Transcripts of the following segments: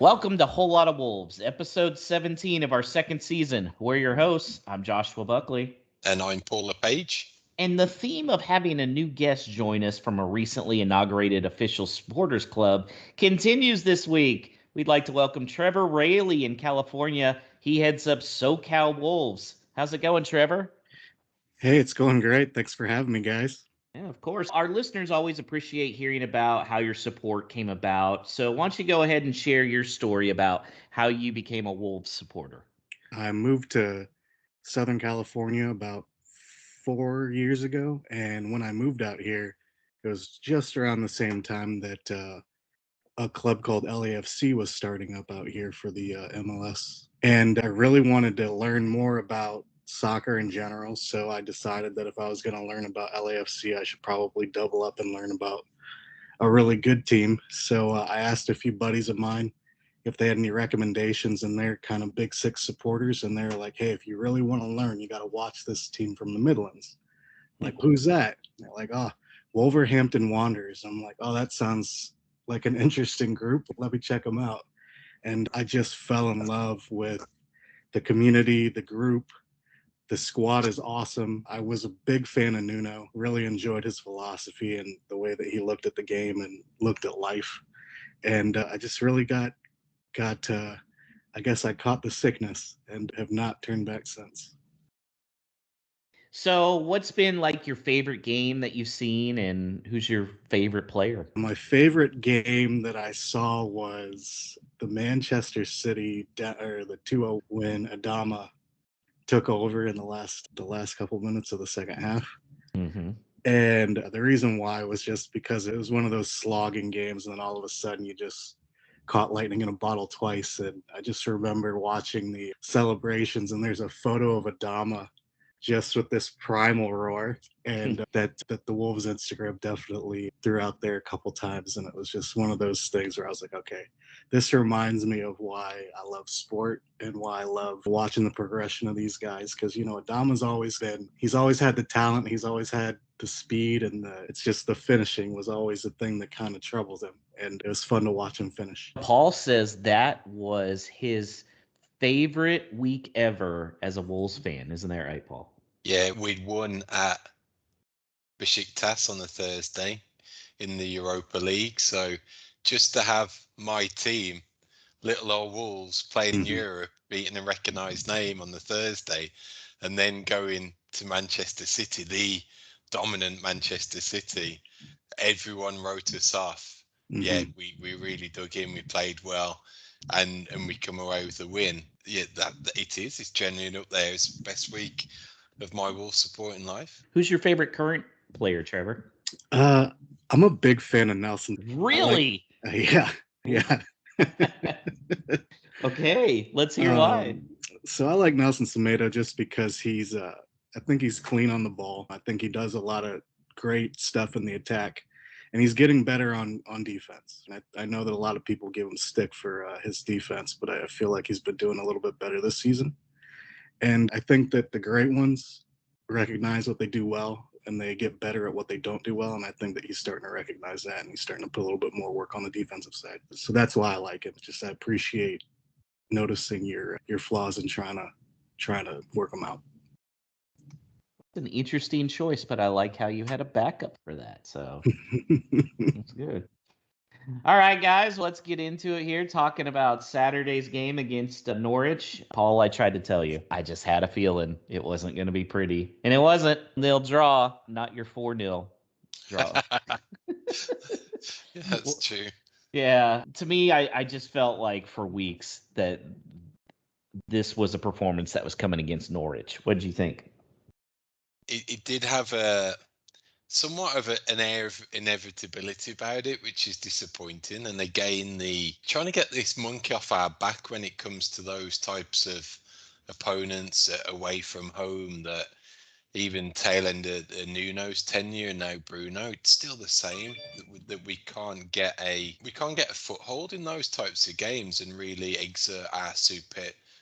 Welcome to Whole Lot of Wolves, episode 17 of our second season. We're your hosts. I'm Joshua Buckley. And I'm Paul LePage. And the theme of having a new guest join us from a recently inaugurated official supporters club continues this week. We'd like to welcome Trevor Railey in California. He heads up SoCal Wolves. How's it going, Trevor? Hey, it's going great. Thanks for having me, guys. Yeah, of course. Our listeners always appreciate hearing about how your support came about. So why don't you go ahead and share your story about how you became a Wolves supporter? I moved to Southern California about 4 years ago. And when I moved out here, it was just around the same time that a club called LAFC was starting up out here for the MLS. And I really wanted to learn more about soccer in general. So I decided that if I was going to learn about LAFC, I should probably double up and learn about a really good team. So I asked a few buddies of mine if they had any recommendations, and they're kind of big six supporters. And they're like, hey, if you really want to learn, you got to watch this team from the Midlands. I'm like, who's that? And they're like, oh, Wolverhampton Wanderers. I'm like, oh, that sounds like an interesting group. Let me check them out. And I just fell in love with the community, the group. The squad is awesome. I was a big fan of Nuno, really enjoyed his philosophy and the way that he looked at the game and looked at life. And I just really got I guess I caught the sickness and have not turned back since. So, what's been like your favorite game that you've seen, and who's your favorite player? My favorite game that I saw was the Manchester City or the 2-0 win. Adama took over in the last couple minutes of the second half. Mm-hmm. And the reason why was just because it was one of those slogging games, and then all of a sudden you just caught lightning in a bottle twice. And I just remember watching the celebrations, and there's a photo of Adama just with this primal roar, and that the Wolves Instagram definitely threw out there a couple times. And it was just one of those things where I was like, okay, this reminds me of why I love sport and why I love watching the progression of these guys. Because, Adama's he's always had the talent, he's always had the speed, and it's just the finishing was always the thing that kind of troubled him. And it was fun to watch him finish. Paul says that was his favorite week ever as a Wolves fan. Isn't that right, Paul? Yeah, we'd won at Besiktas on the Thursday in the Europa League. So just to have my team, little old Wolves, playing in Europe, beating a recognised name on the Thursday, and then going to Manchester City, the dominant Manchester City, everyone wrote us off. Yeah, we really dug in, we played well, and we come away with a win. Yeah, that it's genuine up there. It's the best week of my Wolves support in life. Who's your favorite current player, Trevor? I'm a big fan of Nelson. Really? Yeah. Okay, let's hear why. So I like Nelson Semedo just because I think he's clean on the ball. I think he does a lot of great stuff in the attack, and he's getting better on defense. And I know that a lot of people give him stick for his defense, but I feel like he's been doing a little bit better this season. And I think that the great ones recognize what they do well, and they get better at what they don't do well. And I think that he's starting to recognize that, and he's starting to put a little bit more work on the defensive side. So that's why I like him. Just I appreciate noticing your flaws and trying to work them out. It's an interesting choice, but I like how you had a backup for that. So that's good. All right, guys, let's get into it here. Talking about Saturday's game against Norwich. Paul, I tried to tell you, I just had a feeling it wasn't going to be pretty. And it wasn't. They'll draw, not your 4-0 draw. Yeah, that's true. Yeah, to me, I just felt like for weeks that this was a performance that was coming against Norwich. What did you think? It did have a somewhat of an air of inevitability about it, which is disappointing. And again, the trying to get this monkey off our back when it comes to those types of opponents away from home, that even tail end of Nuno's tenure and now Bruno, it's still the same, that we can't get a foothold in those types of games and really exert our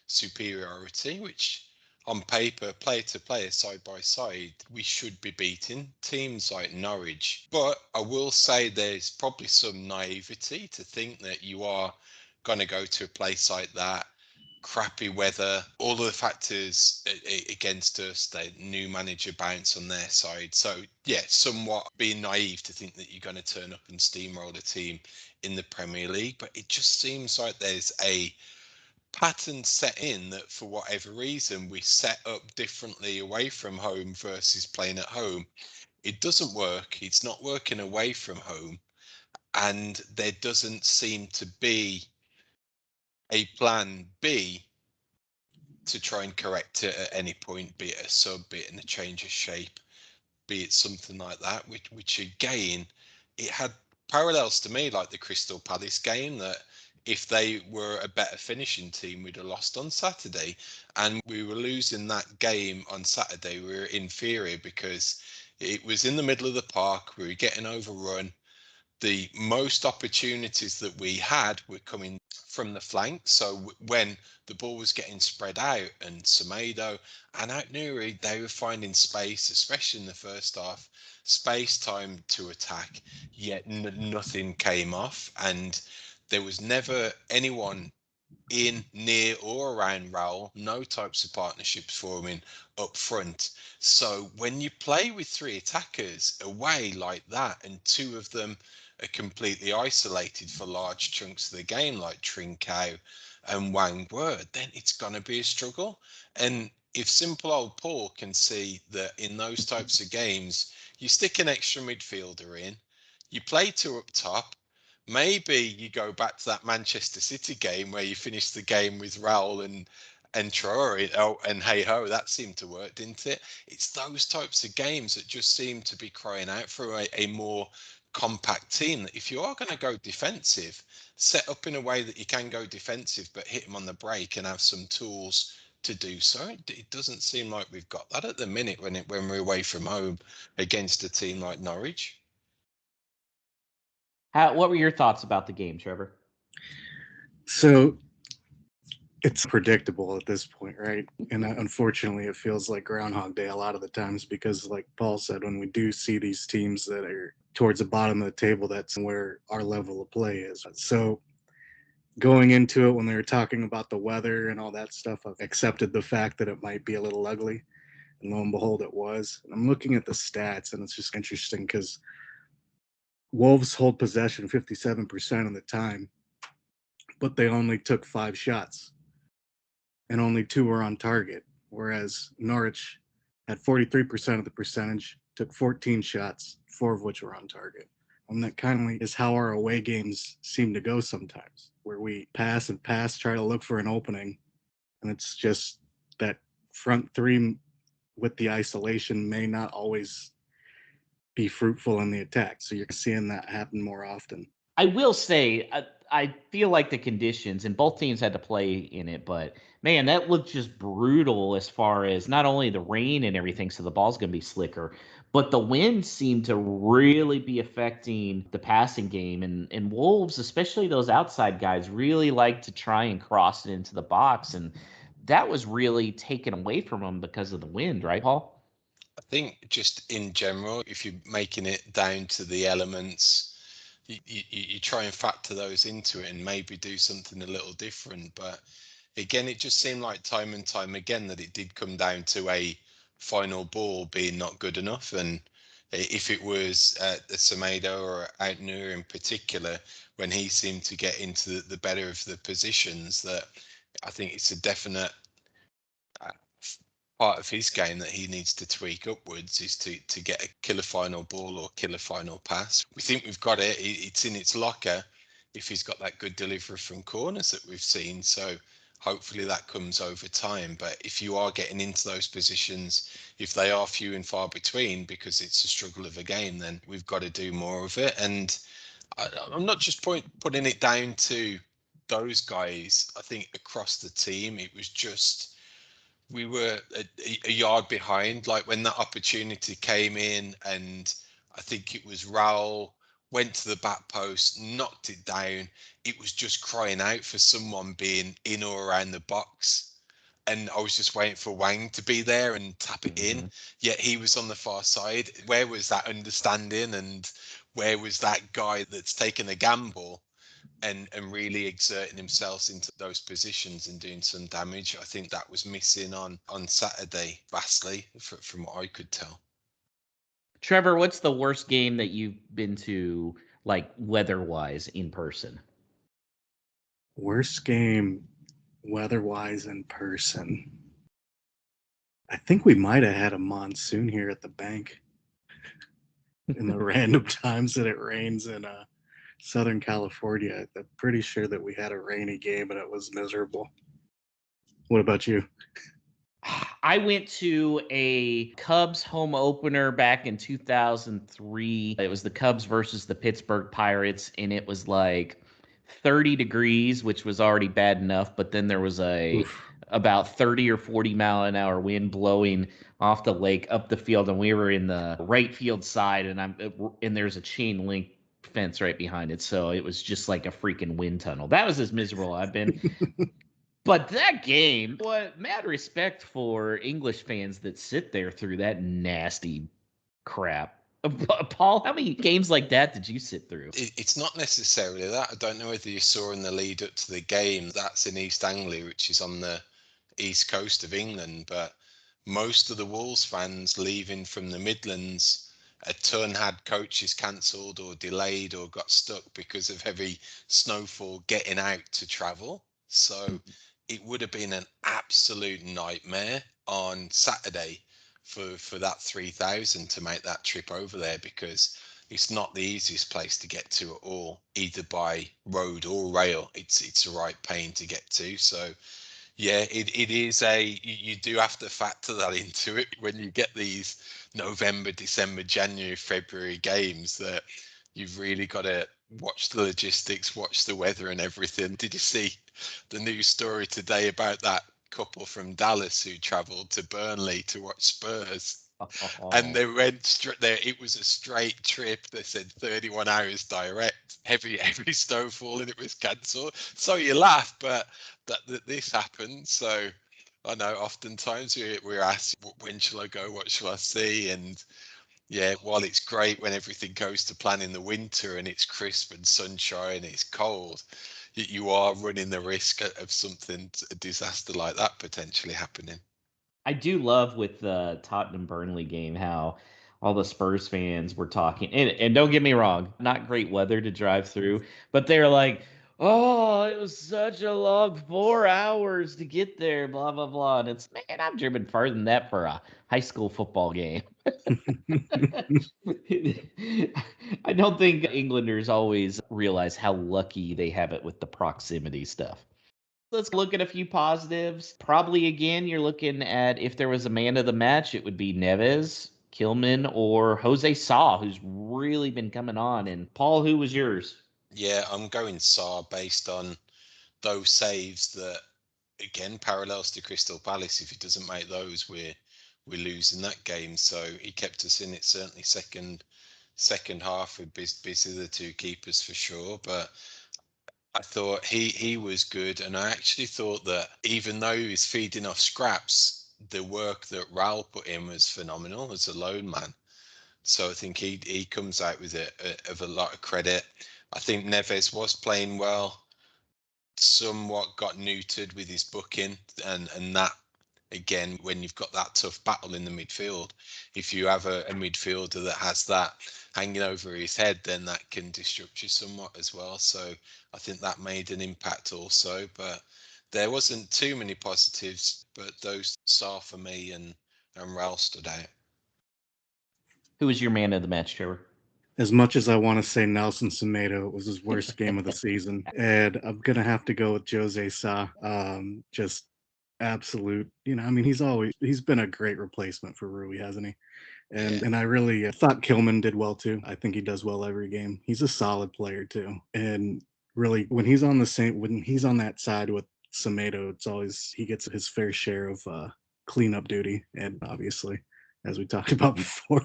superiority, which on paper, player to player, side by side, we should be beating teams like Norwich. But I will say there's probably some naivety to think that you are going to go to a place like that. Crappy weather, all of the factors against us, the new manager bounce on their side. So yeah, somewhat being naive to think that you're going to turn up and steamroll a team in the Premier League. But it just seems like there's a pattern set in that for whatever reason we set up differently away from home versus playing at home. It doesn't work. It's not working away from home. And there doesn't seem to be a plan B to try and correct it at any point, be it a sub, be it in a change of shape, be it something like that, which again, it had parallels to me like the Crystal Palace game, that if they were a better finishing team, we'd have lost on Saturday. And we were losing that game on Saturday. We were inferior because it was in the middle of the park. We were getting overrun. The most opportunities that we had were coming from the flank. So when the ball was getting spread out and Semedo and Outnuri, they were finding space, especially in the first half, space time to attack, yet nothing came off. And there was never anyone in, near or around Raul, no types of partnerships forming up front. So when you play with three attackers away like that and two of them are completely isolated for large chunks of the game, like Trincao and Wang Word, then it's going to be a struggle. And if simple old Paul can see that in those types of games, you stick an extra midfielder in, you play two up top, maybe you go back to that Manchester City game where you finished the game with Raul and Trevor. Oh, and hey ho, that seemed to work, didn't it? It's those types of games that just seem to be crying out for a more compact team. That if you are going to go defensive, set up in a way that you can go defensive, but hit them on the break and have some tools to do so. It doesn't seem like we've got that at the minute when we're away from home against a team like Norwich. What were your thoughts about the game, Trevor? So it's predictable at this point, right? And unfortunately, it feels like Groundhog Day a lot of the times because, like Paul said, when we do see these teams that are towards the bottom of the table, that's where our level of play is. So going into it, when they were talking about the weather and all that stuff, I've accepted the fact that it might be a little ugly. And lo and behold, it was. And I'm looking at the stats, and it's just interesting because Wolves hold possession 57% of the time, but they only took 5 shots and only 2 were on target. Whereas Norwich had 43% of the percentage, took 14 shots, 4 of which were on target. And that kind of is how our away games seem to go sometimes, where we pass and pass, try to look for an opening, and it's just that front three with the isolation may not always be fruitful in the attack. So you're seeing that happen more often. I will say, I feel like the conditions, and both teams had to play in it, but man, that looked just brutal as far as not only the rain and everything, so the ball's going to be slicker, but the wind seemed to really be affecting the passing game. And Wolves, especially those outside guys, really like to try and cross it into the box. And that was really taken away from them because of the wind, right, Paul? I think just in general, if you're making it down to the elements, you try and factor those into it and maybe do something a little different. But again, it just seemed like time and time again that it did come down to a final ball being not good enough. And if it was the Semedo or Outnur in particular, when he seemed to get into the better of the positions, that I think it's a definite part of his game that he needs to tweak upwards is to get a killer final ball or killer final pass. We think we've got it. It's in its locker if he's got that good delivery from corners that we've seen. So hopefully that comes over time. But if you are getting into those positions, if they are few and far between because it's a struggle of a game, then we've got to do more of it. And I'm not just putting it down to those guys. I think across the team, it was just we were a yard behind. Like when that opportunity came in, and I think it was Raul went to the back post, knocked it down. It was just crying out for someone being in or around the box. And I was just waiting for Wang to be there and tap it in. Yet he was on the far side. Where was that understanding? And where was that guy that's taken a gamble and really exerting themselves into those positions and doing some damage. I think that was missing on Saturday vastly from what I could tell. Trevor, what's the worst game that you've been to, like weather-wise, in person? Worst game weather-wise in person. I think we might have had a monsoon here at the bank in the random times that it rains in Southern California. I'm pretty sure that we had a rainy game and it was miserable. What about you? I went to a Cubs home opener back in 2003. It was the Cubs versus the Pittsburgh Pirates, and it was like 30 degrees, which was already bad enough, but then there was Oof. about 30 or 40 mile an hour wind blowing off the lake up the field, and we were in the right field side, and there's a chain link fence right behind it, so it was just like a freaking wind tunnel. That was as miserable I've been. But that game, what mad respect for English fans that sit there through that nasty crap. Paul, how many games like that did you sit through? It's not necessarily that. I don't know whether you saw in the lead up to the game, that's in East Anglia, which is on the east coast of England, but most of the Wolves fans leaving from the Midlands, a ton had coaches cancelled or delayed or got stuck because of heavy snowfall getting out to travel. So it would have been an absolute nightmare on Saturday for that 3,000 to make that trip over there, because it's not the easiest place to get to at all, either by road or rail. It's a right pain to get to. So yeah, it is you do have to factor that into it when you get these November, December, January, February games, that you've really got to watch the logistics, watch the weather and everything. Did you see the news story today about that couple from Dallas who travelled to Burnley to watch Spurs? And they went straight there. It was a straight trip. They said 31 hours direct, heavy snowfall, and it was cancelled. So you laugh, but that this happened. So I know oftentimes we're asked, when shall I go? What shall I see? And yeah, while it's great when everything goes to plan in the winter and it's crisp and sunshine and it's cold, you are running the risk of something, a disaster like that potentially happening. I do love with the Tottenham Burnley game how all the Spurs fans were talking. And don't get me wrong, not great weather to drive through, but they're like, oh, it was such a long 4 hours to get there, blah, blah, blah. And it's, man, I've driven farther than that for a high school football game. I don't think Englanders always realize how lucky they have it with the proximity stuff. Let's look at a few positives. Probably again, you're looking at, if there was a man of the match, it would be Neves, Kilman, or Jose Sa, who's really been coming on. And Paul, who was yours? Yeah, I'm going Sa based on those saves that, again, parallels to Crystal Palace. If he doesn't make those, we're losing that game. So he kept us in it, certainly second half with busy the two keepers for sure. But I thought he was good, and I actually thought that even though he was feeding off scraps, the work that Raul put in was phenomenal as a lone man. So I think he comes out with a lot of credit. I think Neves was playing well, somewhat got neutered with his booking, and that, again, when you've got that tough battle in the midfield, if you have a midfielder that has that hanging over his head, then that can disrupt you somewhat as well. So I think that made an impact also, but there wasn't too many positives, but those saw for me, and Raul stood out. Who was your man of the match, Trevor? As much as I want to say Nelson Semedo, it was his worst game of the season, and I'm gonna have to go with Jose Sa. Just absolute, I mean, he's been a great replacement for Rui, hasn't he? And I really thought Kilman did well too. I think he does well every game. He's a solid player too, and really when he's on that side with Semedo, it's always he gets his fair share of cleanup duty, and obviously, as we talked about before.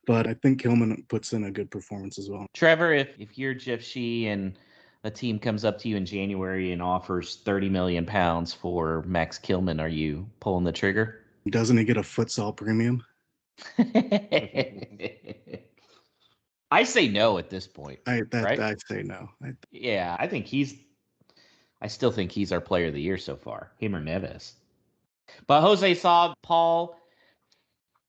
But I think Kilman puts in a good performance as well. Trevor, if you're Jeff Shee and a team comes up to you in January and offers 30 million pounds for Max Kilman, are you pulling the trigger? Doesn't he get a futsal premium? I say no at this point. I right? say no. Yeah, I still think he's our player of the year so far, him or Neves. But Jose Sa, Paul,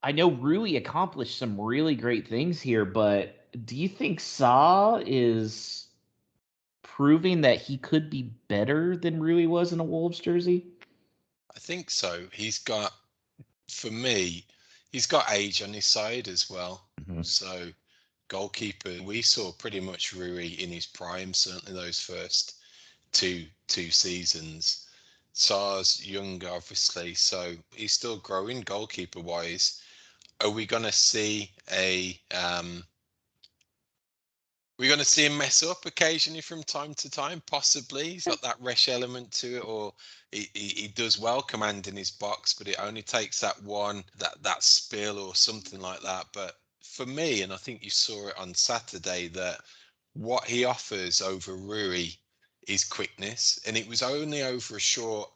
I know Rui accomplished some really great things here, but do you think Sa is proving that he could be better than Rui was in a Wolves jersey? I think so. For me, he's got age on his side as well. Mm-hmm. So goalkeeper, we saw pretty much Rui in his prime, certainly those first two seasons. Sar's younger, obviously, so he's still growing goalkeeper wise. Are we gonna see we're going to see him mess up occasionally from time to time, possibly. He's got that rash element to it, or he does well commanding his box, but it only takes that one, that spill or something like that. But for me, and I think you saw it on Saturday, that what he offers over Rui is quickness, and it was only over a short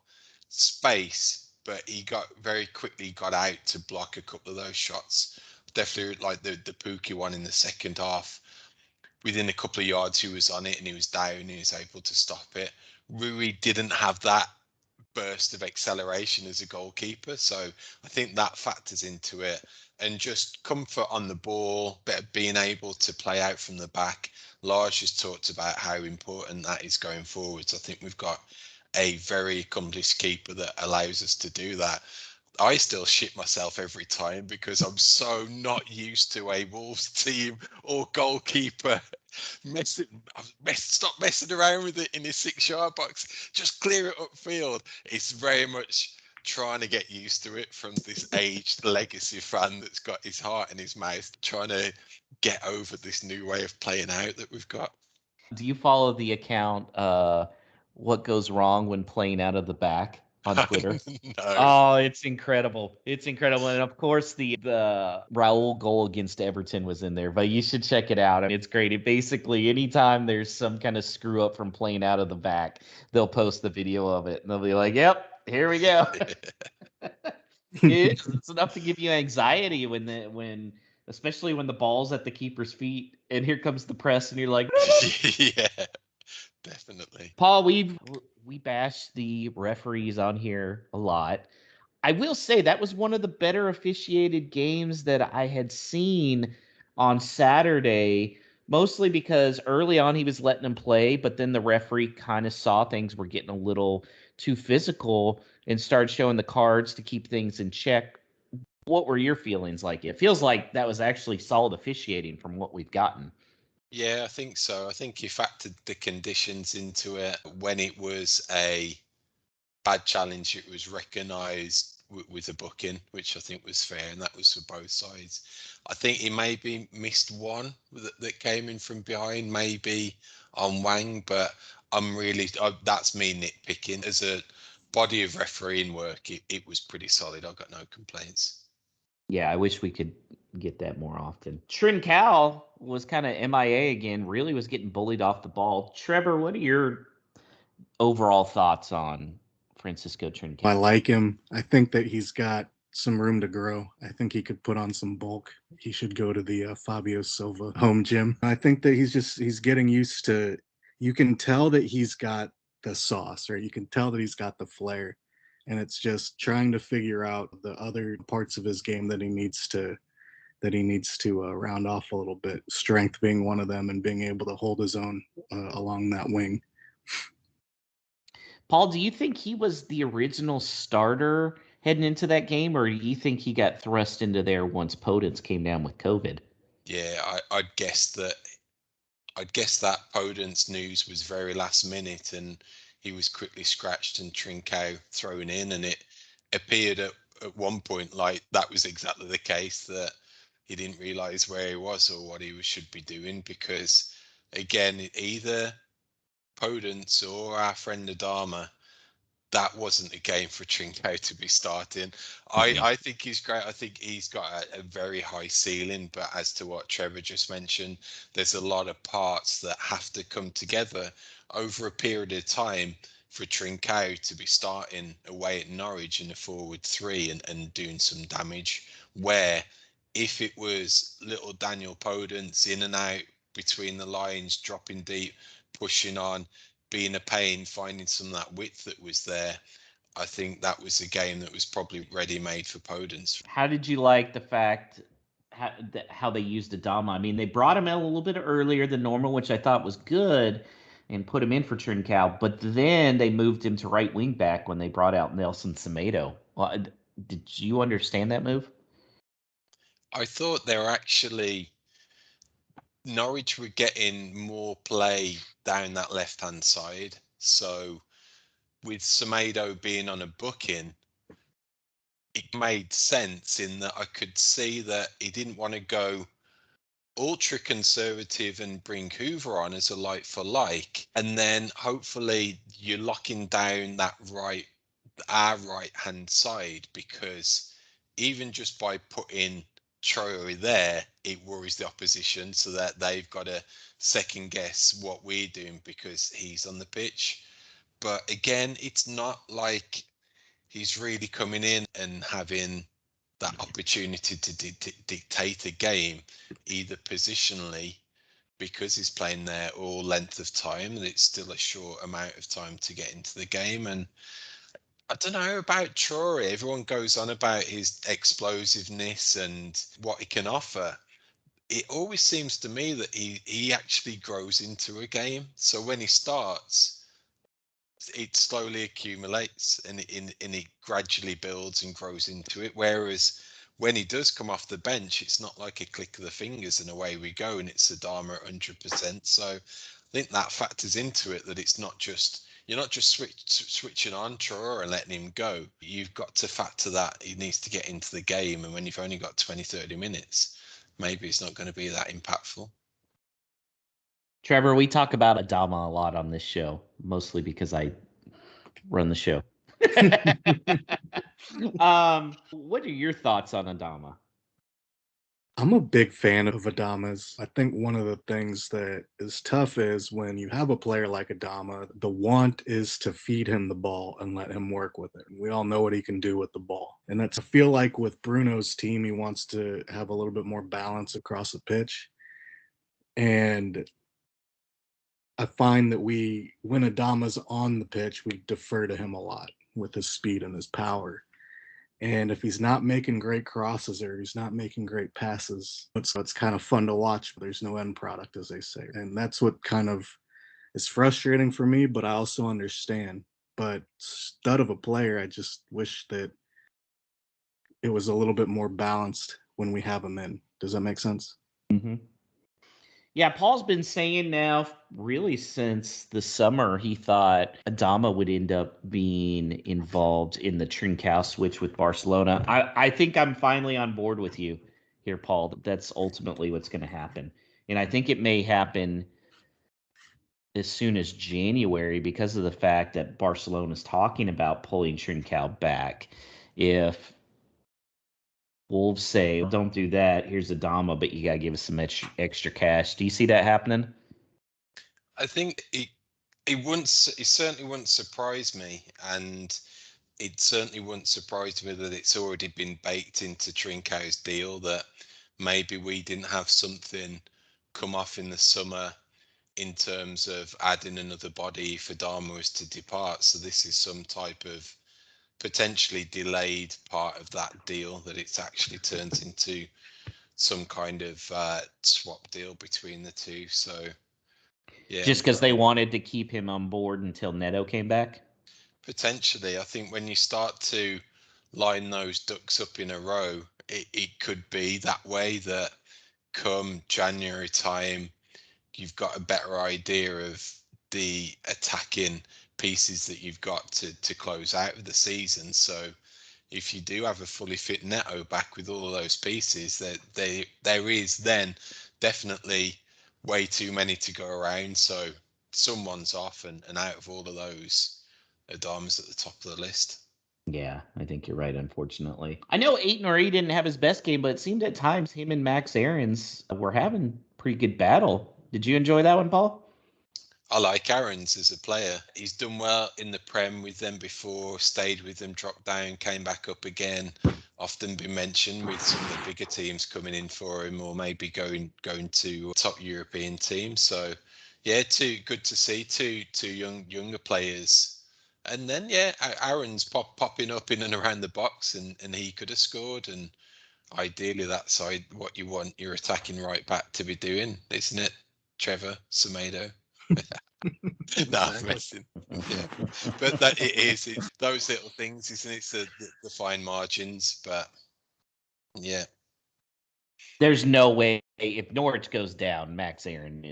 space, but he very quickly got out to block a couple of those shots. Definitely like the Pookie one in the second half. Within a couple of yards, he was on it and he was down and he was able to stop it. Rui didn't have that burst of acceleration as a goalkeeper, so I think that factors into it. And just comfort on the ball, being able to play out from the back. Lars just talked about how important that is going forwards. I think we've got a very accomplished keeper that allows us to do that. I still shit myself every time because I'm so not used to a Wolves team or goalkeeper stop messing around with it in his 6-yard box. Just clear it upfield. It's very much trying to get used to it from this aged legacy fan that's got his heart in his mouth, trying to get over this new way of playing out that we've got. Do you follow the account What Goes Wrong When Playing Out of the Back on Twitter? No. Oh, it's incredible. It's incredible. And of course the Raul goal against Everton was in there, but you should check it out. I mean, it's great. It basically anytime there's some kind of screw up from playing out of the back, they'll post the video of it and they'll be like, "Yep, here we go." It's enough to give you anxiety when especially when the ball's at the keeper's feet and here comes the press and you're like, Yeah, definitely. Paul, we bash the referees on here a lot. I will say that was one of the better officiated games that I had seen on Saturday, mostly because early on he was letting him play, but then the referee kind of saw things were getting a little too physical and started showing the cards to keep things in check. What were your feelings like? It feels like that was actually solid officiating from what we've gotten. Yeah, I think so. I think he factored the conditions into it. When it was a bad challenge, it was recognised with a booking, which I think was fair, and that was for both sides. I think he maybe missed one that came in from behind, maybe on Wang, but that's me nitpicking. As a body of refereeing work, it was pretty solid. I've got no complaints. Yeah, I wish we could get that more often. Trincao was kind of MIA again, really was getting bullied off the ball. Trevor, what are your overall thoughts on Francisco Trincao? I like him. I think that he's got some room to grow. I think he could put on some bulk. He should go to the Fabio Silva home gym. I think that he's getting used to. You can tell that he's got the sauce, right? You can tell that he's got the flair, and it's just trying to figure out the other parts of his game that he needs to round off a little bit. Strength being one of them, and being able to hold his own along that wing. Paul, do you think he was the original starter heading into that game, or do you think he got thrust into there once Podence came down with COVID? Yeah, I'd guess that Podence news was very last minute, and he was quickly scratched and Trincao thrown in, and it appeared at one point like that was exactly the case, that he didn't realise where he was or what he should be doing, because again, either Podence or our friend Adama, that wasn't a game for Trinko to be starting. I think he's great. I think he's got a very high ceiling, but as to what Trevor just mentioned, there's a lot of parts that have to come together over a period of time for Trincao to be starting away at Norwich in a forward three and doing some damage, where if it was little Daniel Podence in and out between the lines, dropping deep, pushing on, being a pain, finding some of that width that was there, I think that was a game that was probably ready-made for Podence. How did you like the fact how they used Adama? I mean, they brought him out a little bit earlier than normal, which I thought was good, and put him in for Trincao. But then they moved him to right wing back when they brought out Nelson Semedo. Well, did you understand that move? I thought they were actually Norwich were getting more play down that left-hand side. So with Semedo being on a booking, it made sense in that I could see that he didn't want to go ultra conservative and bring Hoover on as a like for like, and then hopefully you're locking down our right hand side, because even just by putting Troy there, it worries the opposition so that they've got to second guess what we're doing because he's on the pitch. But again, it's not like he's really coming in and having that opportunity to dictate a game, either positionally because he's playing there, or length of time, and it's still a short amount of time to get into the game. And I don't know about Traore. Everyone goes on about his explosiveness and what he can offer. It always seems to me that he actually grows into a game. So when he starts, it slowly accumulates and it gradually builds and grows into it. Whereas when he does come off the bench, it's not like a click of the fingers and away we go, and it's Adama at 100%. So I think that factors into it, that it's not just, you're not just switching on Traore and letting him go. You've got to factor that he needs to get into the game, and when you've only got 20-30 minutes, maybe it's not going to be that impactful. Trevor, we talk about Adama a lot on this show, mostly because I run the show. What are your thoughts on Adama? I'm a big fan of Adama's. I think one of the things that is tough is when you have a player like Adama, the want is to feed him the ball and let him work with it. We all know what he can do with the ball. And that's, I feel like with Bruno's team, he wants to have a little bit more balance across the pitch. And I find that when Adama's on the pitch, we defer to him a lot with his speed and his power. And if he's not making great crosses or he's not making great passes, it's kind of fun to watch, but there's no end product, as they say. And that's what kind of is frustrating for me, but I also understand. But stud of a player, I just wish that it was a little bit more balanced when we have him in. Does that make sense? Mm-hmm. Yeah, Paul's been saying now, really since the summer, he thought Adama would end up being involved in the Trincao switch with Barcelona. I think I'm finally on board with you here, Paul. That's ultimately what's going to happen. And I think it may happen as soon as January because of the fact that Barcelona is talking about pulling Trincao back. If Wolves say, don't do that, here's Adama, but you got to give us some extra cash. Do you see that happening? I think it certainly wouldn't surprise me, and it certainly wouldn't surprise me that it's already been baked into Trincao's deal, that maybe we didn't have something come off in the summer in terms of adding another body if Adama was to depart. So this is some type of potentially delayed part of that deal, that it's actually turns into some kind of swap deal between the two. So yeah, just because they wanted to keep him on board until Neto came back? Potentially. I think when you start to line those ducks up in a row, it could be that way, that come January time, you've got a better idea of the attacking pieces that you've got to close out of the season. So if you do have a fully fit Neto back with all of those pieces, that there is then definitely way too many to go around. So someone's off, and out of all of those, Adama's at the top of the list. Yeah, I think you're right, unfortunately. I know Aït-Nouri didn't have his best game, but it seemed at times him and Max Aarons were having pretty good battle. Did you enjoy that one, Paul? I like Aarons as a player. He's done well in the Prem with them before, stayed with them, dropped down, came back up again. often been mentioned with some of the bigger teams coming in for him, or maybe going to top European teams. So yeah, good to see two younger players. And then Aaron's popping up in and around the box, and he could have scored. And ideally, that's what you want your attacking right back to be doing, isn't it, Trevor Semedo? No, I'm messing. Yeah, but that it's those little things, isn't it? It's the fine margins, but yeah. There's no way if Norwich goes down, Max Aaron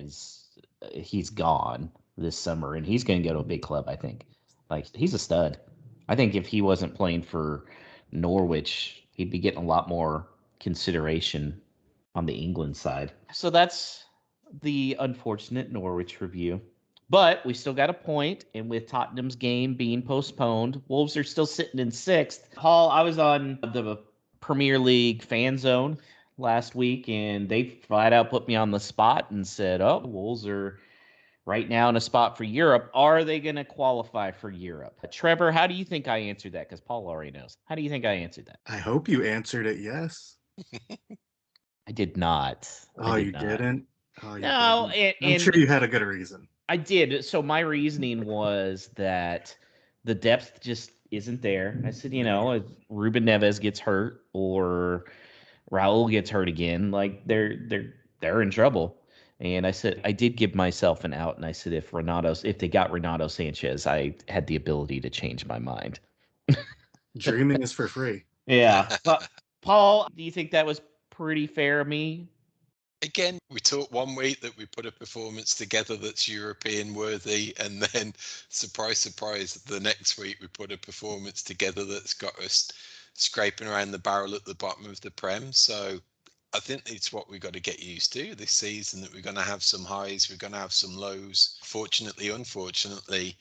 he's gone this summer, and he's going to go to a big club. I think, like, he's a stud. I think if he wasn't playing for Norwich, he'd be getting a lot more consideration on the England side. So that's the unfortunate Norwich review. But we still got a point, and with Tottenham's game being postponed, Wolves are still sitting in 6th. Paul, I was on the Premier League fan zone last week, and they flat out put me on the spot and said, oh, Wolves are right now in a spot for Europe. Are they going to qualify for Europe? Trevor, how do you think I answered that? Because Paul already knows. How do you think I answered that? I hope you answered it yes. I did not. Oh, you didn't? Oh, you no, didn't. I'm sure you had a good reason. I did. So my reasoning was that the depth just isn't there. I said, if Ruben Neves gets hurt or Raul gets hurt again, like they're in trouble. And I said I did give myself an out, and I said if they got Renato Sanchez, I had the ability to change my mind. Dreaming is for free. Yeah. But Paul, do you think that was pretty fair of me? Again, we talked one week that we put a performance together that's European worthy, and then surprise, surprise, the next week we put a performance together that's got us scraping around the barrel at the bottom of the Prem. So I think it's what we've got to get used to this season, that we're going to have some highs, we're going to have some lows. Fortunately, unfortunately,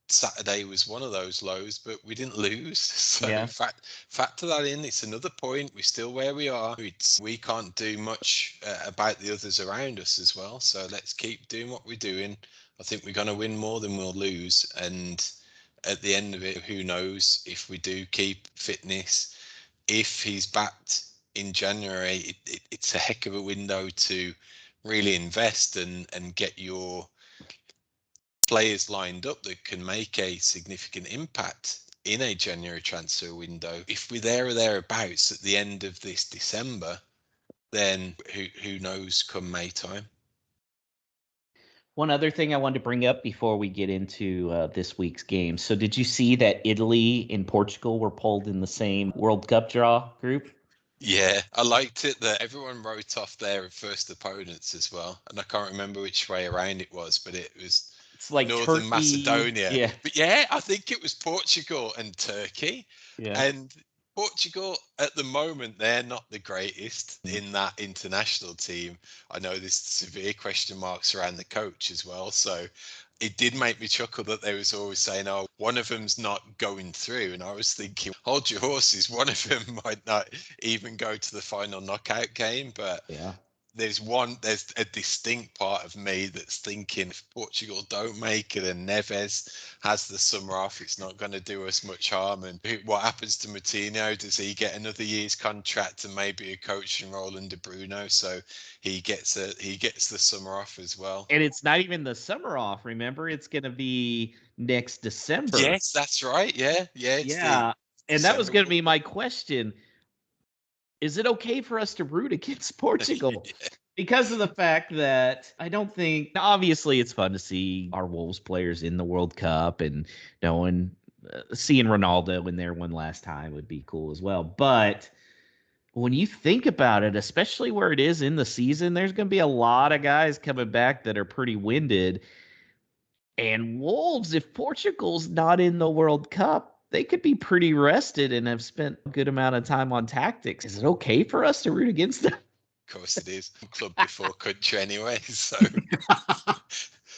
Saturday was one of those lows, but we didn't lose. So Yeah. Factor that in. It's another point. We're still where we are. We can't do much about the others around us as well. So let's keep doing what we're doing. I think we're going to win more than we'll lose. And at the end of it, who knows if we do keep fitness. If he's backed in January, it's a heck of a window to really invest and get your players lined up that can make a significant impact in a January transfer window. If we're there or thereabouts at the end of this December, then who knows come May time. One other thing I wanted to bring up before we get into this week's game. So did you see that Italy and Portugal were pulled in the same World Cup draw group? Yeah, I liked it that everyone wrote off their first opponents as well. And I can't remember which way around it was, but it's like Northern Turkey, Macedonia. Yeah. But yeah, I think it was Portugal and Turkey. Yeah. And Portugal, at the moment, they're not the greatest in that international team. I know there's severe question marks around the coach as well. So it did make me chuckle that they was always saying, oh, one of them's not going through. And I was thinking, hold your horses. One of them might not even go to the final knockout game. But yeah. There's a distinct part of me that's thinking if Portugal don't make it and Neves has the summer off, it's not going to do us much harm. And what happens to Moutinho? Does he get another year's contract and maybe a coaching role under Bruno? So he gets the summer off as well. And it's not even the summer off. Remember, it's going to be next December. Yes, that's right. Yeah. And that was going to be my question. Is it okay for us to root against Portugal? Yeah. Because of the fact that I don't think, obviously it's fun to see our Wolves players in the World Cup, and seeing Ronaldo in there one last time would be cool as well. But when you think about it, especially where it is in the season, there's going to be a lot of guys coming back that are pretty winded. And Wolves, if Portugal's not in the World Cup, they could be pretty rested and have spent a good amount of time on tactics. Is it okay for us to root against them? Of course it is. Club before country anyway, so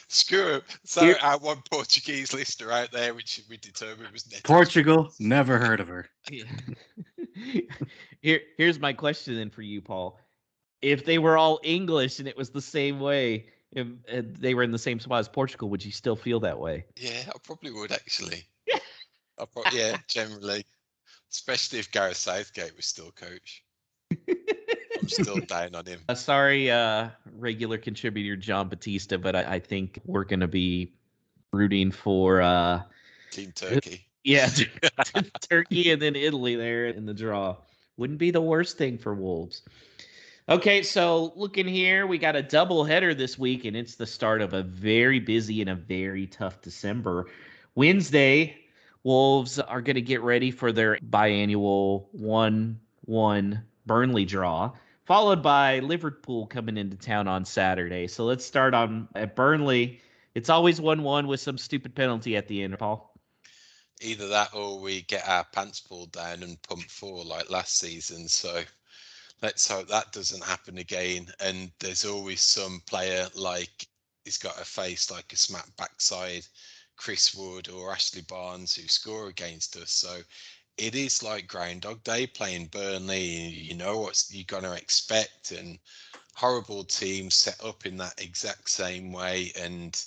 screw it. So I had one Portuguese listener out there, which we determined was Neto. Portugal, never heard of her. Here's my question then for you, Paul. If they were all English and it was the same way, if they were in the same spot as Portugal, would you still feel that way? Yeah, I probably would actually. Yeah, generally. Especially if Gareth Southgate was still coach. I'm still down on him. Sorry, regular contributor John Batista, but I think we're going to be rooting for Team Turkey. Yeah, Turkey and then Italy there in the draw. Wouldn't be the worst thing for Wolves. Okay, so looking here, we got a double header this week, and it's the start of a very busy and a very tough December. Wednesday, Wolves are going to get ready for their biannual 1-1 Burnley draw, followed by Liverpool coming into town on Saturday. So let's start at Burnley. It's always 1-1 with some stupid penalty at the end, Paul. Either that or we get our pants pulled down and pumped 4 like last season. So let's hope that doesn't happen again. And there's always some player like he's got a face like a smack backside Chris Wood or Ashley Barnes who score against us. So it is like Groundhog Day playing Burnley. You know what you're going to expect, and horrible teams set up in that exact same way. And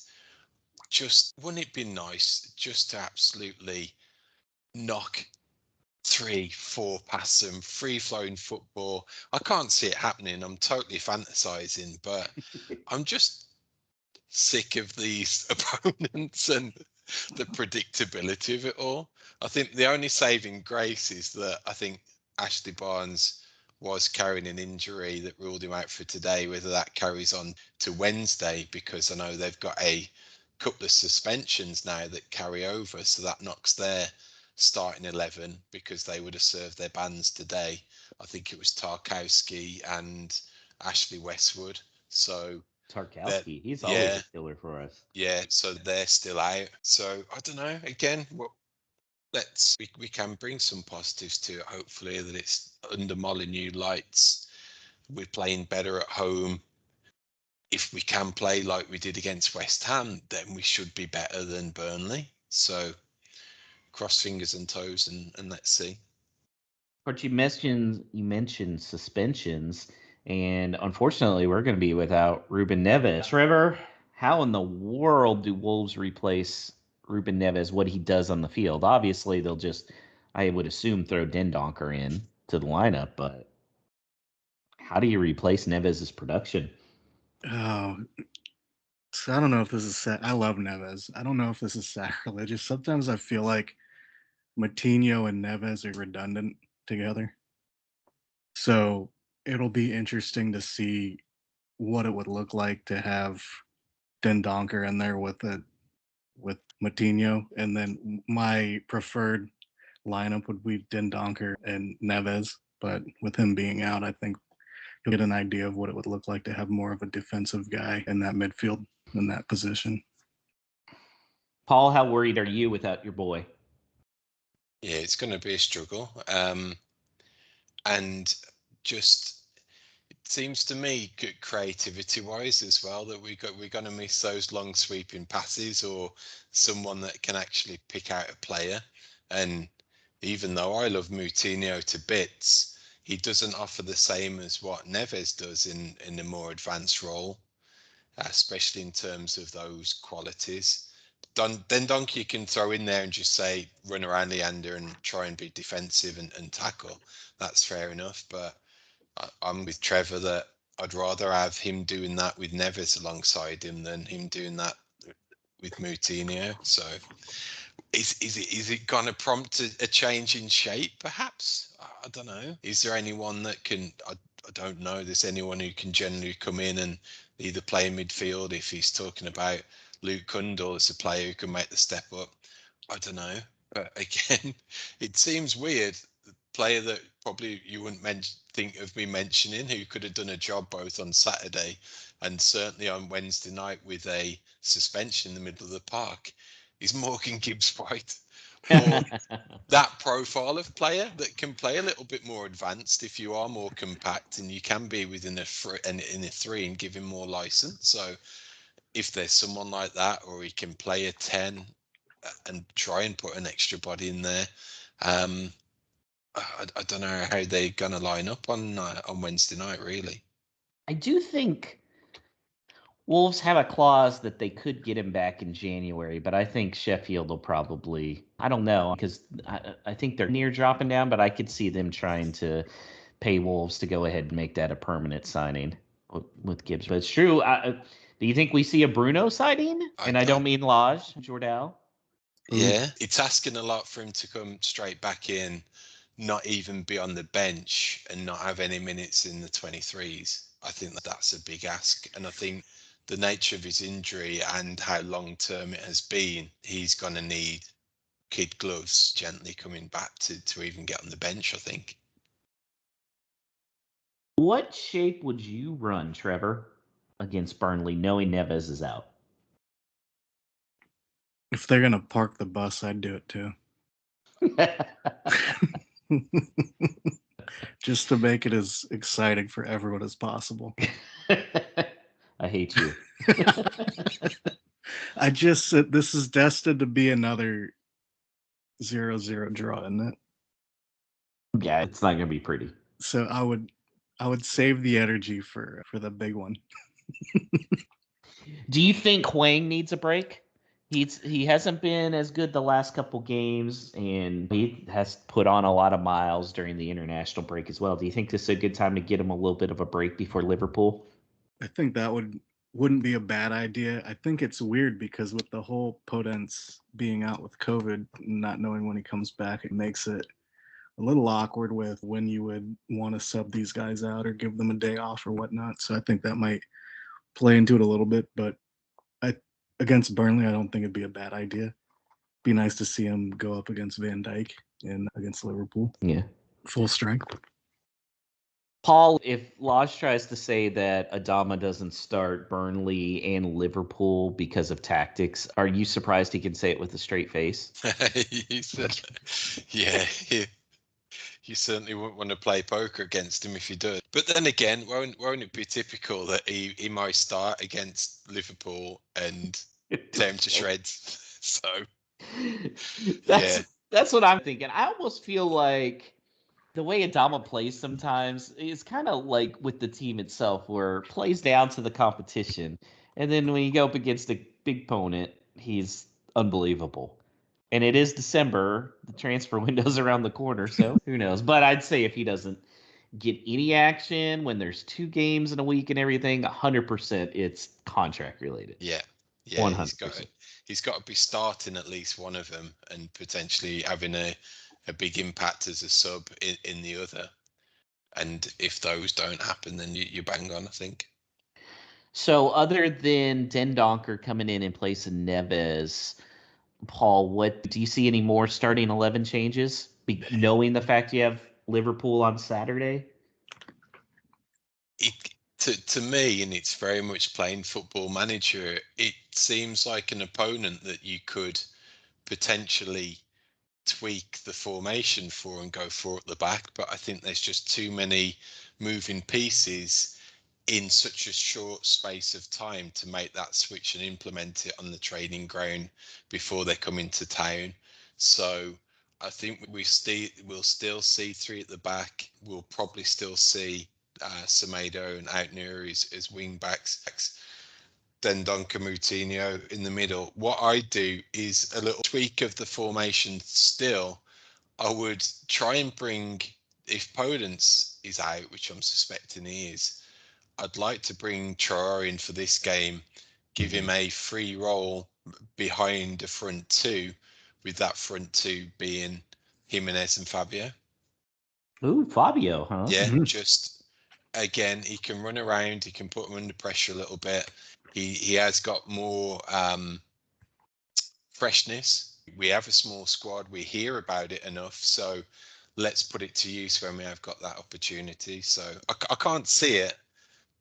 just wouldn't it be nice just to absolutely knock 3-4 past them, free flowing football? I can't see it happening. I'm totally fantasizing, but I'm just sick of these opponents and the predictability of it all. I think the only saving grace is that I think Ashley Barnes was carrying an injury that ruled him out for today, whether that carries on to Wednesday, because I know they've got a couple of suspensions now that carry over, so that knocks their starting 11 because they would have served their bans today. I think it was Tarkowski and Ashley Westwood. So Tarkowski, he's always yeah, a killer for us. yeah, so they're still out. So I don't know. Again, we can bring some positives to it. Hopefully that it's under Molyneux lights. We're playing better at home. If we can play like we did against West Ham, then we should be better than Burnley. So cross fingers and toes and let's see. But you mentioned suspensions, and unfortunately, we're going to be without Ruben Neves. Trevor, how in the world do Wolves replace Ruben Neves? What he does on the field? Obviously, they'll just, I would assume, throw Dendoncker in to the lineup. But how do you replace Neves' production? Oh, so I don't know if this is I love Neves. I don't know if this is sacrilegious. Sometimes I feel like Matinho and Neves are redundant together. So it'll be interesting to see what it would look like to have Dendoncker in there with Matinho, and then my preferred lineup would be Dendoncker and Neves. But with him being out, I think you'll get an idea of what it would look like to have more of a defensive guy in that midfield in that position. Paul, how worried are you without your boy? Yeah, it's going to be a struggle. And just it seems to me, good creativity-wise as well, that we're going to miss those long sweeping passes or someone that can actually pick out a player. And even though I love Moutinho to bits, he doesn't offer the same as what Neves does in a more advanced role, especially in terms of those qualities. Then Donkey can throw in there and just say, run around Leander and try and be defensive and tackle. That's fair enough. But I'm with Trevor that I'd rather have him doing that with Neves alongside him than him doing that with Moutinho. So is it going to prompt a change in shape, perhaps? I don't know. Is there anyone that can... I don't know. There's anyone who can generally come in and either play in midfield if he's talking about Luke Cundle as a player who can make the step up. I don't know. But again, it seems weird. The player that probably you wouldn't think of me mentioning, who could have done a job both on Saturday and certainly on Wednesday night with a suspension in the middle of the park, is Morgan Gibbs-White. Or that profile of player that can play a little bit more advanced if you are more compact and you can be within a three and give him more license. So if there's someone like that, or he can play a 10 and try and put an extra body in there, I don't know how they're gonna line up on Wednesday night. Really, I do think Wolves have a clause that they could get him back in January, but I think Sheffield will probably, I don't know, because I think they're near dropping down, but I could see them trying to pay Wolves to go ahead and make that a permanent signing with Gibbs. But it's true. Do you think we see a Bruno signing? And I don't mean Lodge, Jordal. Yeah, it's asking a lot for him to come straight back in, not even be on the bench and not have any minutes in the 23s. I think that's a big ask. And I think the nature of his injury and how long term it has been, he's going to need kid gloves gently coming back to even get on the bench, I think. What shape would you run, Trevor, against Burnley, knowing Neves is out? If they're going to park the bus, I'd do it too. Just to make it as exciting for everyone as possible. I hate you. This is destined to be another 0-0 draw, isn't it? Yeah, it's not going to be pretty. So I would save the energy for the big one. Do you think Hwang needs a break? He hasn't been as good the last couple games, and he has put on a lot of miles during the international break as well. Do you think this is a good time to get him a little bit of a break before Liverpool? I think that wouldn't be a bad idea. I think it's weird because with the whole Podence being out with COVID, not knowing when he comes back, it makes it a little awkward with when you would want to sub these guys out or give them a day off or whatnot. So I think that might play into it a little bit, but against Burnley, I don't think it'd be a bad idea. Be nice to see him go up against Van Dijk and against Liverpool. Yeah. Full strength. Paul, if Lodge tries to say that Adama doesn't start Burnley and Liverpool because of tactics, are you surprised he can say it with a straight face? Yeah, you certainly wouldn't want to play poker against him if you do. But then again, won't it be typical that he might start against Liverpool and tear him to shreds? So that's what I'm thinking. I almost feel like the way Adama plays sometimes is kind of like with the team itself, where plays down to the competition, and then when you go up against a big opponent, he's unbelievable. And it is December, the transfer window's around the corner, so who knows? But I'd say if he doesn't get any action when there's 2 games in a week and everything, 100% it's contract related. Yeah, 100%. He's got to be starting at least one of them and potentially having a big impact as a sub in the other. And if those don't happen, then you bang on, I think. So other than Dendonker coming in place of Neves, Paul, what do you see any more starting 11 changes? Knowing the fact you have Liverpool on Saturday? To me, and it's very much playing Football Manager, it seems like an opponent that you could potentially tweak the formation for and go for at the back. But I think there's just too many moving pieces in such a short space of time to make that switch and implement it on the training ground before they come into town. So I think we'll still see 3 at the back. We'll probably still see Semedo and Outnur as wing backs. Then Duncan Moutinho in the middle. What I do is a little tweak of the formation still. I would try and bring, if Podence is out, which I'm suspecting he is, I'd like to bring Trevor in for this game, give him a free role behind the front 2, with that front 2 being Jimenez and Fabio. Ooh, Fabio, huh? Yeah, just again, he can run around, he can put him under pressure a little bit. He has got more freshness. We have a small squad, we hear about it enough, so let's put it to use when we have got that opportunity. So I can't see it,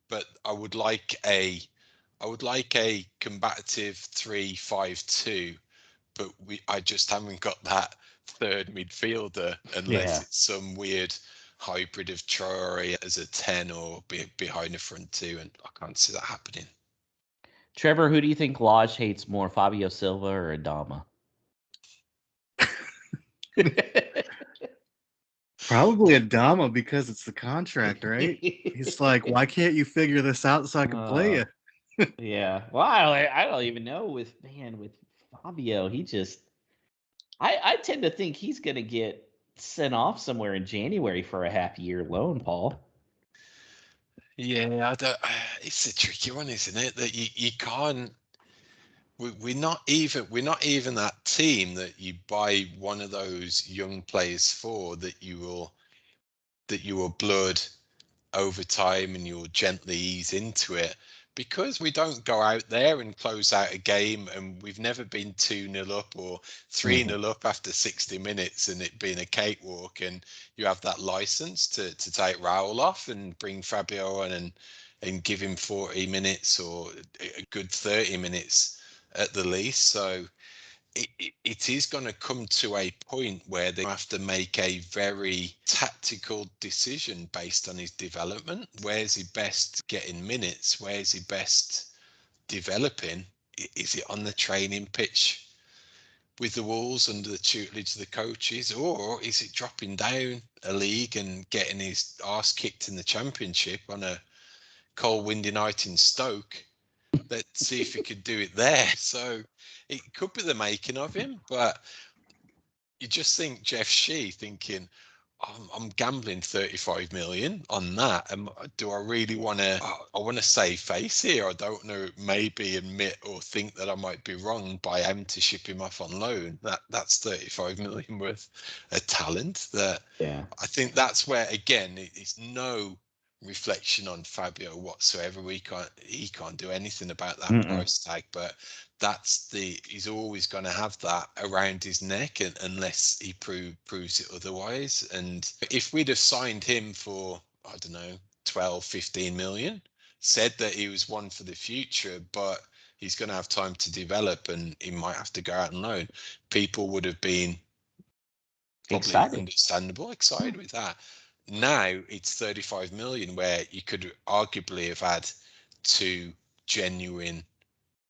but I would like a combative 3-5-2, but I just haven't got that third midfielder unless it's some weird hybrid of Traore as a 10 or behind the front 2, and I can't see that happening. Trevor, who do you think Lodge hates more, Fabio Silva or Adama? Probably Adama because it's the contract, right? He's like, why can't you figure this out so I can play you? Yeah. Well, I don't even know with Fabio. He just I tend to think he's gonna get sent off somewhere in January for a half year loan, Paul. Yeah, I don't, it's a tricky one, isn't it? That you can't. We're not even that team that you buy one of those young players for that you will blood over time and you'll gently ease into it, because we don't go out there and close out a game, and we've never been 2-0 up or 3-0 up after 60 minutes and it being a cakewalk, and you have that license to take Raul off and bring Fabio on and give him 40 minutes or a good 30 minutes at the least. So it is going to come to a point where they have to make a very tactical decision based on his development. Where's he best getting minutes? Where's he best developing? Is it on the training pitch with the Wolves under the tutelage of the coaches, or is it dropping down a league and getting his arse kicked in the Championship on a cold windy night in Stoke? Let's see if he could do it there. So it could be the making of him, but you just think Jeff Shee thinking, I'm gambling 35 million on that. And do I really want to? I want to save face here. I don't know. Maybe admit or think that I might be wrong by having to ship him off on loan. That's 35 million worth of talent. That Yeah. I think that's where again it's no reflection on Fabio whatsoever. He can't do anything about that price tag, but he's always going to have that around his neck unless he proves it otherwise. And if we'd have signed him for, I don't know, 12, 15 million, said that he was one for the future, but he's going to have time to develop and he might have to go out and loan, people would have been probably understandable, excited with that. Now it's 35 million, where you could arguably have had two genuine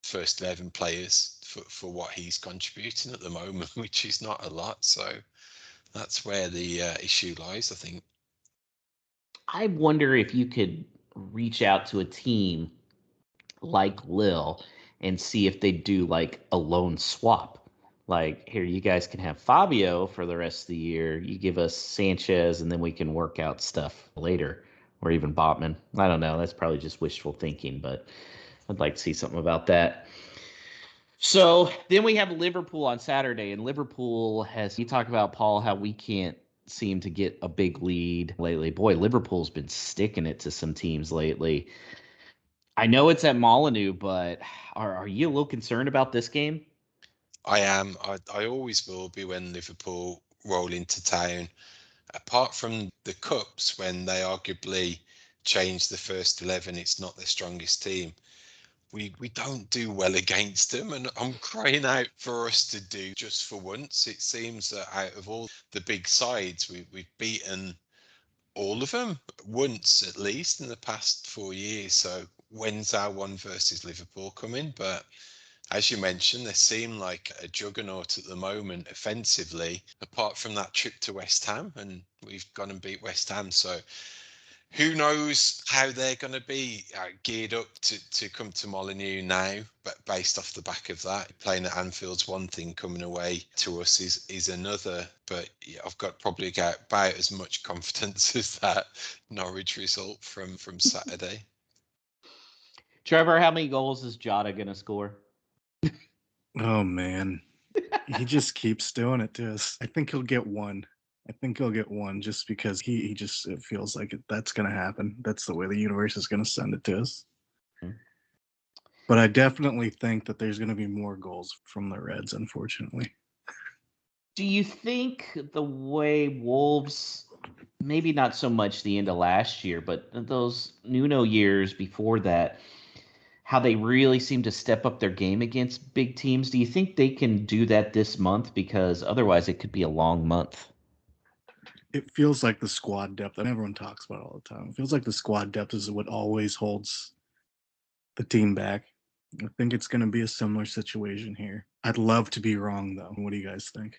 first 11 players for what he's contributing at the moment, which is not a lot. So that's where the issue lies, I think. I wonder if you could reach out to a team like Lille and see if they do like a loan swap. Like, here, you guys can have Fabio for the rest of the year. You give us Sanchez, and then we can work out stuff later, or even Botman. I don't know. That's probably just wishful thinking, but I'd like to see something about that. So then we have Liverpool on Saturday, and Liverpool has, you talk about, Paul, how we can't seem to get a big lead lately. Boy, Liverpool's been sticking it to some teams lately. I know it's at Molineux, but are you a little concerned about this game? I am. I always will be when Liverpool roll into town. Apart from the Cups, when they arguably change the first 11, it's not their strongest team. We don't do well against them, and I'm crying out for us to do just for once. It seems that out of all the big sides, we've beaten all of them once at least in the past 4 years. So when's our one versus Liverpool coming? But as you mentioned, they seem like a juggernaut at the moment offensively, apart from that trip to West Ham, and we've gone and beat West Ham. So who knows how they're going to be geared up to come to Molineux now, but based off the back of that, playing at Anfield's one thing, coming away to us is another. But yeah, I've got probably about as much confidence as that Norwich result from Saturday. Trevor, how many goals is Jota going to score? Oh, man. He just keeps doing it to us. I think he'll get one. Just because he just, it feels like that's going to happen. That's the way the universe is going to send it to us. But I definitely think that there's going to be more goals from the Reds, unfortunately. Do you think the way Wolves, maybe not so much the end of last year, but those Nuno years before that, how they really seem to step up their game against big teams, do you think they can do that this month? Because otherwise it could be a long month. It feels like the squad depth, and everyone talks about it all the time. It feels like the squad depth is what always holds the team back. I think it's going to be a similar situation here. I'd love to be wrong, though. What do you guys think?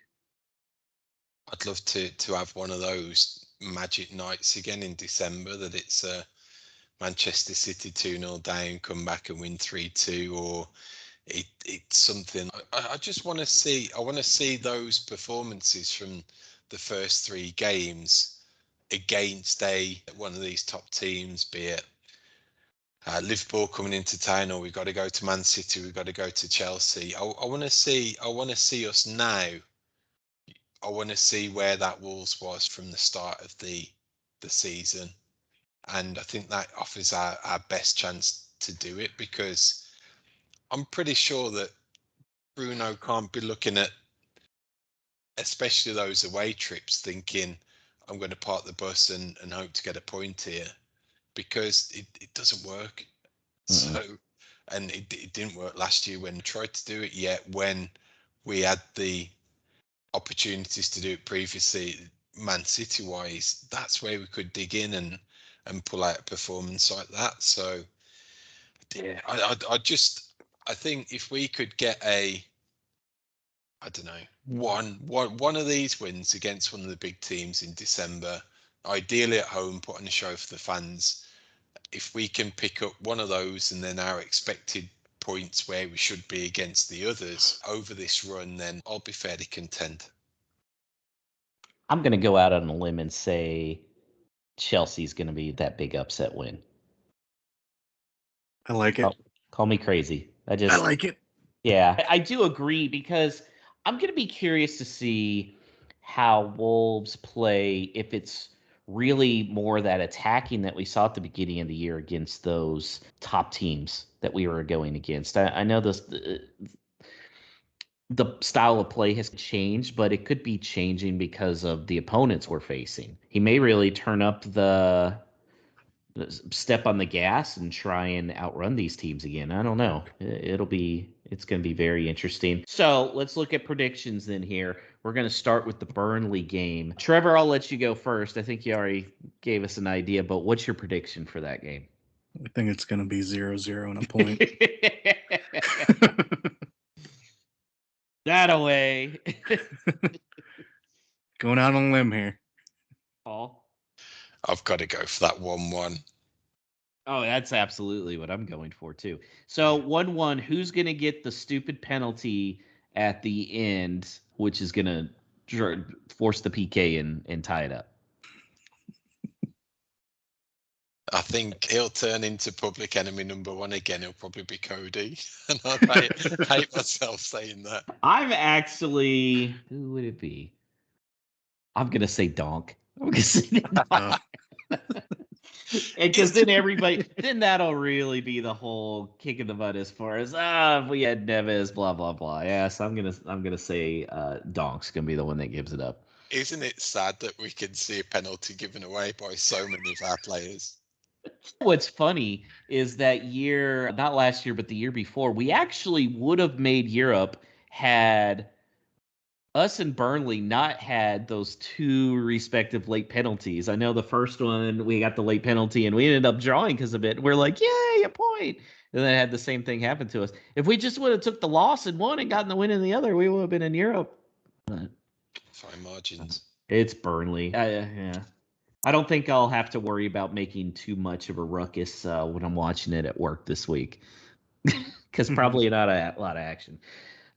I'd love to have one of those magic nights again in December, that it's Manchester City 2-0 down, come back and win 3-2, or it's something I just want to see. I want to see those performances from the first 3 games against one of these top teams, be it Liverpool coming into town, or we've got to go to Man City, we've got to go to Chelsea. I want to see us now. I want to see where that Wolves was from the start of the season, and I think that offers our best chance to do it, because I'm pretty sure that Bruno can't be looking at, especially those away trips, thinking I'm going to park the bus and hope to get a point here, because it doesn't work. Mm-mm. So, and it didn't work last year when we tried to do it, yet when we had the opportunities to do it previously, Man City wise, that's where we could dig in and pull out a performance like that. So yeah, I think if we could get I don't know, one of these wins against one of the big teams in December, ideally at home, put on a show for the fans. If we can pick up one of those and then our expected points where we should be against the others over this run, then I'll be fairly content. I'm going to go out on a limb and say Chelsea's going to be that big upset win. I like it. Call me crazy. I like it. Yeah, I do agree, because I'm going to be curious to see how Wolves play, if it's really more that attacking that we saw at the beginning of the year against those top teams that we were going against. I know the style of play has changed, but it could be changing because of the opponents we're facing. He may really turn up the step on the gas and try and outrun these teams again. I don't know. It's going to be very interesting. So let's look at predictions then here. We're going to start with the Burnley game. Trevor, I'll let you go first. I think you already gave us an idea, but what's your prediction for that game? I think it's going to be 0-0 and a point. That away. Going out on a limb here. Paul? I've got to go for that 1-1. Oh, that's absolutely what I'm going for too. So 1-1, who's going to get the stupid penalty at the end, which is going to force the PK and tie it up? I think he'll turn into public enemy number 1 again. He'll probably be Cody. And I hate myself saying that. I'm actually, who would it be? I'm going to say Donk. I'm going to say Donk. Because then that'll really be the whole kick in the butt as far as if we had Neves, blah blah blah. Yes, I'm gonna say Donk's gonna be the one that gives it up. Isn't it sad that we can see a penalty given away by so many of our players? What's funny is that year, not last year, but the year before, we actually would have made Europe had us and Burnley not had those 2 respective late penalties. I know the first one, we got the late penalty and we ended up drawing because of it. We're like, yay, a point. And then had the same thing happen to us. If we just would have took the loss in one and gotten the win in the other, we would have been in Europe. Fine margins. It's Burnley. Yeah. I don't think I'll have to worry about making too much of a ruckus when I'm watching it at work this week. Because probably not a lot of action.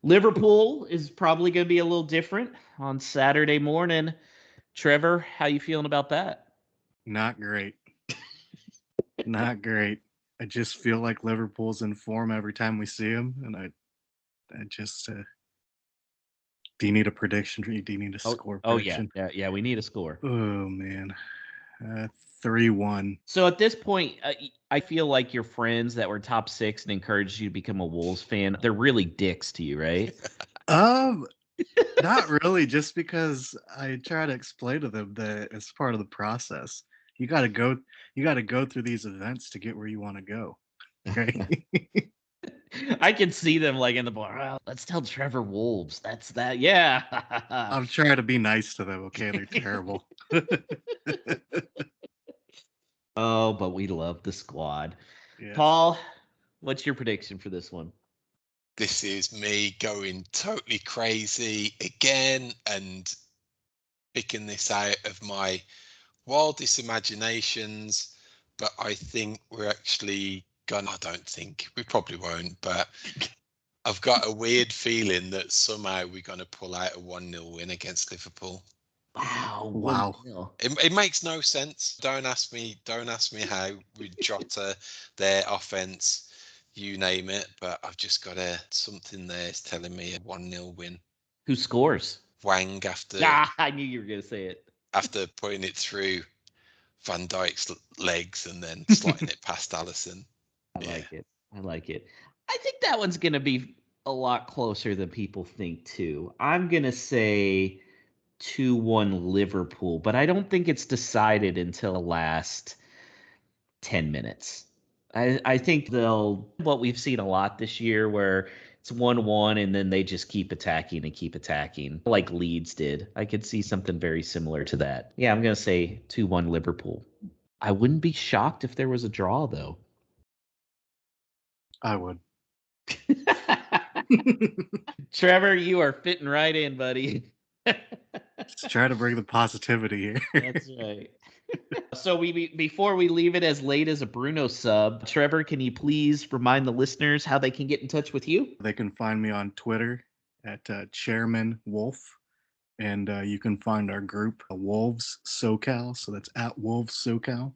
Liverpool is probably going to be a little different on Saturday morning. Trevor, how you feeling about that? Not great. Not great. I just feel like Liverpool's in form every time we see them, and I just. Do you need a prediction? Do you need a score prediction? Yeah, we need a score. Oh man, 3-1. So at this point, I feel like your friends that were top 6 and encouraged you to become a Wolves fan, they're really dicks to you, right? Not really. Just because I try to explain to them that it's part of the process. You got to go through these events to get where you want to go. Right? I can see them like in the bar. Oh, let's tell Trevor Wolves. That's that. Yeah. I'm trying to be nice to them. Okay, they're terrible. Oh, but we love the squad. Yes. Paul, what's your prediction for this one? This is me going totally crazy again and picking this out of my wildest imaginations. but I think we're actually gonna. I don't think we probably won't, but I've got a weird feeling that somehow we're gonna pull out a 1-0 win against Liverpool. Wow. 1-0. It makes no sense. Don't ask me how. With Jota, their offense, you name it. But I've just got something there is telling me a 1-0 win. Who scores? Wang after I knew you were going to say it. after putting it through Van Dijk's legs and then slotting it past Alisson. I like it. I like it. I think that one's going to be a lot closer than people think, too. I'm going to say 2-1 Liverpool, but I don't think it's decided until the last 10 minutes. I think what we've seen a lot this year where it's 1-1 and then they just keep attacking like Leeds did. I could see something very similar to that. Yeah, I'm going to say 2-1 Liverpool. I wouldn't be shocked if there was a draw, though. I would. Trevor, you are fitting right in, buddy. Just try to bring the positivity here. That's right. So before we leave it as late as a Bruno sub, Trevor, can you please remind the listeners how they can get in touch with you? They can find me on Twitter at Chairman Wolf, and you can find our group Wolves SoCal. So that's at Wolves SoCal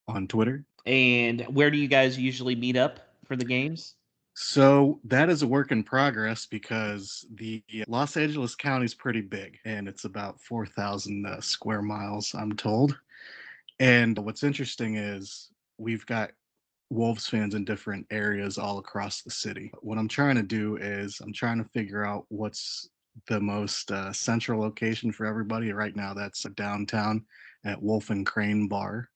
on Twitter. And where do you guys usually meet up for the games? So that is a work in progress because the Los Angeles County is pretty big, and it's about 4,000 square miles, I'm told. And what's interesting is we've got Wolves fans in different areas all across the city. What I'm trying to do is I'm trying to figure out what's the most central location for everybody. Right now, that's downtown at Wolf and Crane Bar.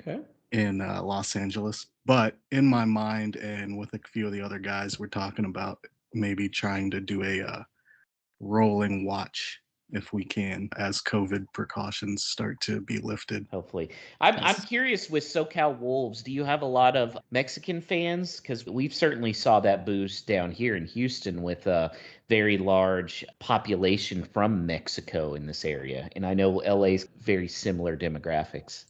Okay. In Los Angeles. But in my mind and with a few of the other guys, we're talking about maybe trying to do a rolling watch if we can as COVID precautions start to be lifted. Hopefully. I'm curious with SoCal Wolves, do you have a lot of Mexican fans? Because we've certainly saw that boost down here in Houston with a very large population from Mexico in this area. And I know LA's very similar demographics.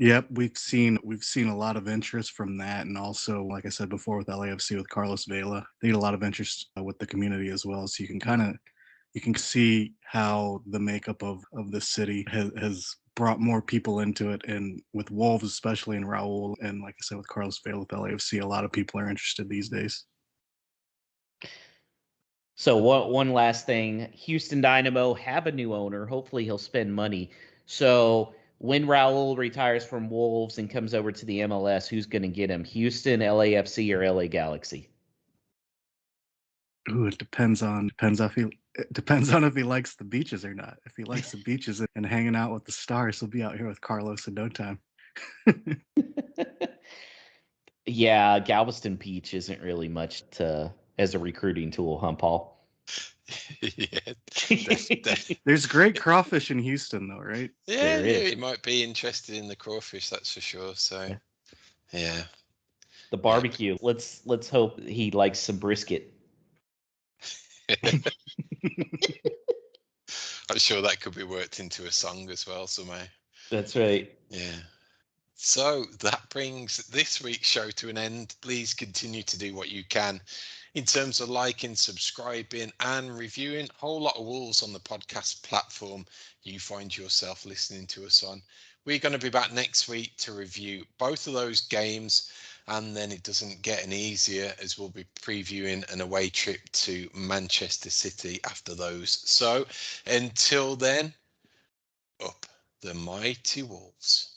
Yep, we've seen a lot of interest from that, and also, like I said before, with LAFC with Carlos Vela, they get a lot of interest with the community as well. So you can see how the makeup of the city has brought more people into it, and with Wolves especially, and Raul, and like I said with Carlos Vela with LAFC, a lot of people are interested these days. So one last thing, Houston Dynamo have a new owner. Hopefully he'll spend money. So when Raul retires from Wolves and comes over to the MLS, who's going to get him? Houston, LAFC, or LA Galaxy? Ooh, it depends on if he likes the beaches or not. If he likes the beaches and hanging out with the stars, he'll be out here with Carlos in no time. Yeah, Galveston Beach isn't really much as a recruiting tool, huh, Paul? Yeah, there's great crawfish in Houston, though, right? Yeah, he might be interested in the crawfish, that's for sure. So, yeah. The barbecue. Yeah. Let's hope he likes some brisket. I'm sure that could be worked into a song as well somehow. That's right. Yeah. So that brings this week's show to an end. Please continue to do what you can in terms of liking, subscribing, and reviewing. A whole lot of Wolves on the podcast platform you find yourself listening to us on. We're going to be back next week to review both of those games, and then it doesn't get any easier as we'll be previewing an away trip to Manchester City after those. So until then, up the mighty Wolves.